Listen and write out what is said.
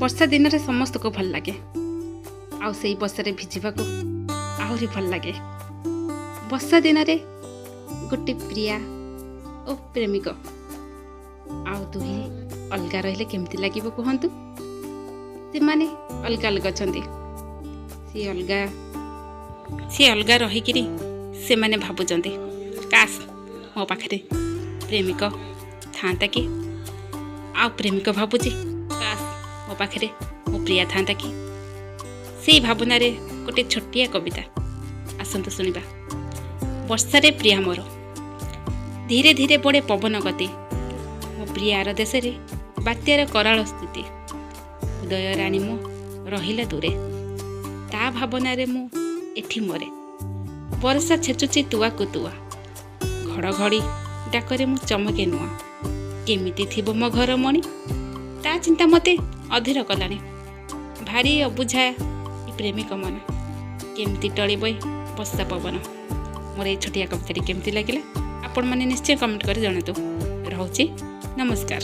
ବର୍ଷା ଦିନରେ ସମସ୍ତଙ୍କୁ ଭଲ ଲାଗେ ଆଉ ସେଇ ବର୍ଷାରେ ଭିଜିବାକୁ ଆହୁରି ଭଲ ଲାଗେ। ବର୍ଷା ଦିନରେ ଗୋଟେ ପ୍ରିୟା ଓ ପ୍ରେମିକ ଆଉ ଦୁହେଁ ଅଲଗା ରହିଲେ କେମିତି ଲାଗିବ କୁହନ୍ତୁ? ସେମାନେ ଅଲଗା ଅଲଗା ଅଛନ୍ତି। ସିଏ ଅଲଗା ରହିକିରି ସେମାନେ ଭାବୁଛନ୍ତି କାଶ ମୋ ପାଖରେ ପ୍ରେମିକ ଥାନ୍ତା କି। ଆଉ ପ୍ରେମିକ ଭାବୁଛି କାଶ ମୋ ପାଖରେ ମୋ ପ୍ରିୟା ଥାନ୍ତା କି। ସେଇ ଭାବନାରେ ଗୋଟେ ଛୋଟିଆ କବିତା ଆସନ୍ତୁ ଶୁଣିବା। ବର୍ଷାରେ ପ୍ରିୟା ମୋର, ଧୀରେ ଧୀରେ ପଡ଼େ ପବନ ଗତି, ମୋ ପ୍ରିୟାର ଦେଶରେ ବାତ୍ୟାର କରାଳ ସ୍ଥିତି। ହୃଦୟ ରାଣୀ ମୁଁ ରହିଲା ଦୂରେ, ତା ଭାବନାରେ ମୁଁ ଏଠି ମରେ। ବର୍ଷା ଛେଚୁଛି ତୁଆକୁ ତୁଆ, ଘଡ଼ଘଡ଼ି ଡାକରେ ମୁଁ ଚମକେ ନୂଆ। କେମିତି ଥିବ ମୋ ଘର ମଣି, ତା ଚିନ୍ତା ମୋତେ ଅଧୀର କଲାଣି। ଭାରି ଅବୁଝା ଏ ପ୍ରେମିକ ମନ, କେମିତି ଟଳିବ ବର୍ଷା ପବନ। ମୋର ଏଇ ଛୋଟିଆ କବିତାଟି କେମିତି ଲାଗିଲା ଆପଣମାନେ ନିଶ୍ଚୟ କମେଣ୍ଟ କରି ଜଣାନ୍ତୁ। ରହୁଛି, ନମସ୍କାର।